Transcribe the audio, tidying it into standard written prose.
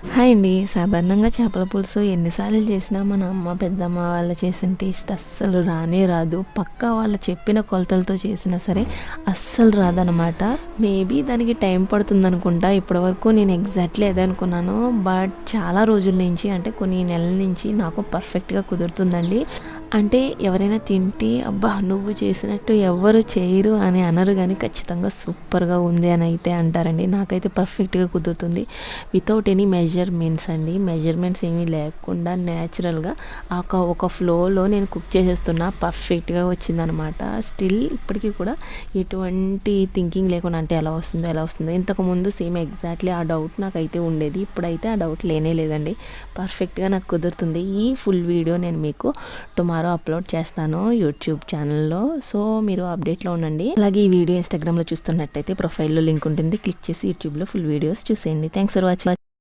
Hi అండి. సాధారణంగా చేపల పులుసు ఎన్నిసార్లు చేసినా మన అమ్మ, పెద్దమ్మ వాళ్ళు చేసిన టేస్ట్ అస్సలు రానే రాదు. పక్కా వాళ్ళు చెప్పిన కొలతలతో చేసినా సరే అస్సలు రాదనమాట. మేబీ దానికి టైం పడుతుందనుకుంటా. ఇప్పటివరకు నేను ఎగ్జాక్ట్లీ అదే అనుకున్నాను. బట్ చాలా రోజుల నుంచి అంటే కొన్ని నెలల నుంచి నాకు పర్ఫెక్ట్‌గా కుదురుతుందండి. అంటే ఎవరైనా తింటే అబ్బా! నువ్వు చేసినట్టు ఎవ్వరు చేయరు అని అనరు గానీ ఖచ్చితంగా సూపర్‌గా ఉంది అని అయితే అంటారండి. నాకైతే పర్ఫెక్ట్‌గా కుదురుతుంది. వితౌట్ ఎనీ మెజర్మెంట్స్ అండి. మెజర్మెంట్స్ ఏమీ లేకుండా న్యాచురల్‌గా ఒక ఫ్లోలో నేను కుక్ చేసేస్తున్నా. పర్ఫెక్ట్‌గా వచ్చిందనమాట. స్టిల్ ఇప్పటికి కూడా ఎటువంటి థింకింగ్ లేకుండా అంటే ఎలా వస్తుందో, ఎలా వస్తుందో. ఇంతకుముందు సేమ్ ఎగ్జాక్ట్లీ ఆ డౌట్ నాకైతే ఉండేది. ఇప్పుడైతే ఆ డౌట్ లేనే లేదండి. పర్ఫెక్ట్‌గా నాకు కుదురుతుంది. ఈ ఫుల్ వీడియో నేను మీకు టుమారో అప్లోడ్ చేస్తాను యూట్యూబ్ ఛానల్లో. సో మీరు అప్డేట్లో ఉండండి. అలాగే ఈ వీడియో ఇన్స్టాగ్రామ్లో చూస్తున్నట్టయితే ప్రొఫైల్లో లింక్ ఉంటుంది. క్లిక్ చేసి యూట్యూబ్లో ఫుల్ వీడియోస్ చూసేయండి. Thanks for watching.